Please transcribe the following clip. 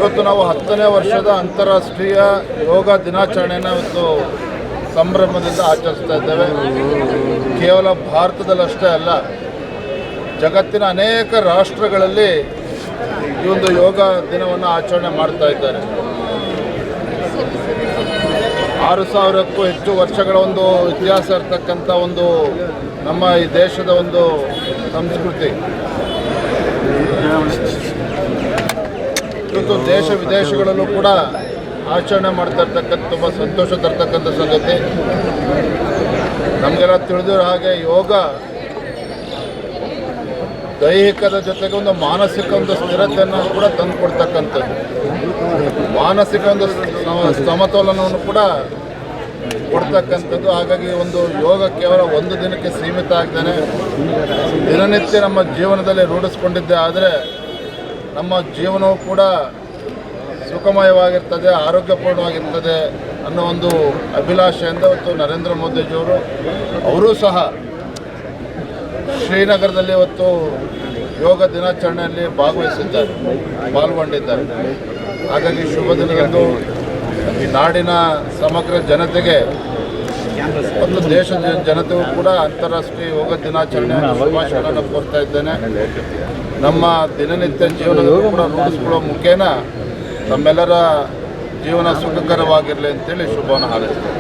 ಇವತ್ತು ನಾವು 10ನೇ ವರ್ಷದ ಅಂತಾರಾಷ್ಟ್ರೀಯ ಯೋಗ ದಿನಾಚರಣೆಯನ್ನು ಇವತ್ತು ಸಂಭ್ರಮದಿಂದ ಆಚರಿಸ್ತಾ ಇದ್ದೇವೆ. ಕೇವಲ ಭಾರತದಲ್ಲಷ್ಟೇ ಅಲ್ಲ, ಜಗತ್ತಿನ ಅನೇಕ ರಾಷ್ಟ್ರಗಳಲ್ಲಿ ಈ ಒಂದು ಯೋಗ ದಿನವನ್ನು ಆಚರಣೆ ಮಾಡ್ತಾ ಇದ್ದಾರೆ. 6000ಕ್ಕೂ ಹೆಚ್ಚು ವರ್ಷಗಳ ಒಂದು ಇತಿಹಾಸ ಇರತಕ್ಕಂಥ ಒಂದು ನಮ್ಮ ಈ ದೇಶದ ಒಂದು ಸಂಸ್ಕೃತಿ ಇವತ್ತು ದೇಶ ವಿದೇಶಗಳಲ್ಲೂ ಕೂಡ ಆಚರಣೆ ಮಾಡ್ತಾ ಇರ್ತಕ್ಕಂಥ ತುಂಬ ಸಂತೋಷ ತರ್ತಕ್ಕಂಥ ಸಂಗತಿ. ನಮಗೆಲ್ಲ ತಿಳಿದಿರೋ ಹಾಗೆ ಯೋಗ ದೈಹಿಕದ ಜೊತೆಗೆ ಒಂದು ಮಾನಸಿಕ ಒಂದು ಸ್ಥಿರತೆಯನ್ನು ಕೂಡ ತಂದು ಕೊಡ್ತಕ್ಕಂಥದ್ದು, ಮಾನಸಿಕ ಒಂದು ಸಮತೋಲನವನ್ನು ಕೂಡ ಕೊಡ್ತಕ್ಕಂಥದ್ದು. ಹಾಗಾಗಿ ಒಂದು ಯೋಗ ಕೇವಲ ಒಂದು ದಿನಕ್ಕೆ ಸೀಮಿತ ಆಗ್ತಾನೆ ದಿನನಿತ್ಯ ನಮ್ಮ ಜೀವನದಲ್ಲಿ ರೂಢಿಸ್ಕೊಂಡಿದ್ದೆ ಆದರೆ ನಮ್ಮ ಜೀವನವು ಕೂಡ ಸುಖಮಯವಾಗಿರ್ತದೆ, ಆರೋಗ್ಯಪೂರ್ಣವಾಗಿರ್ತದೆ ಅನ್ನೋ ಒಂದು ಅಭಿಲಾಷೆಯಿಂದ ಇವತ್ತು ನರೇಂದ್ರ ಮೋದಿಜಿಯವರು ಅವರೂ ಸಹ ಶ್ರೀನಗರದಲ್ಲಿ ಇವತ್ತು ಯೋಗ ದಿನಾಚರಣೆಯಲ್ಲಿ ಪಾಲ್ಗೊಂಡಿದ್ದಾರೆ. ಹಾಗಾಗಿ ಶುಭ ದಿನದಂದು ಈ ನಾಡಿನ ಸಮಗ್ರ ಜನತೆಗೆ ಮತ್ತು ದೇಶದ ಜನತೆಗೂ ಕೂಡ ಅಂತಾರಾಷ್ಟ್ರೀಯ ಯೋಗ ದಿನಾಚರಣೆ ಶುಭಾಶಯಗಳನ್ನು ಕೋರ್ತಾ ಇದ್ದೇನೆ. ನಮ್ಮ ದಿನನಿತ್ಯ ಜೀವನದಲ್ಲೂ ಕೂಡ ರೂಢಿಸ್ಕೊಳ್ಳೋ ಮುಖೇನ ನಮ್ಮೆಲ್ಲರ ಜೀವನ ಸುಖಕರವಾಗಿರಲಿ ಅಂತೇಳಿ ಶುಭವನ್ನು ಹಾರೈಸ್ತೇನೆ.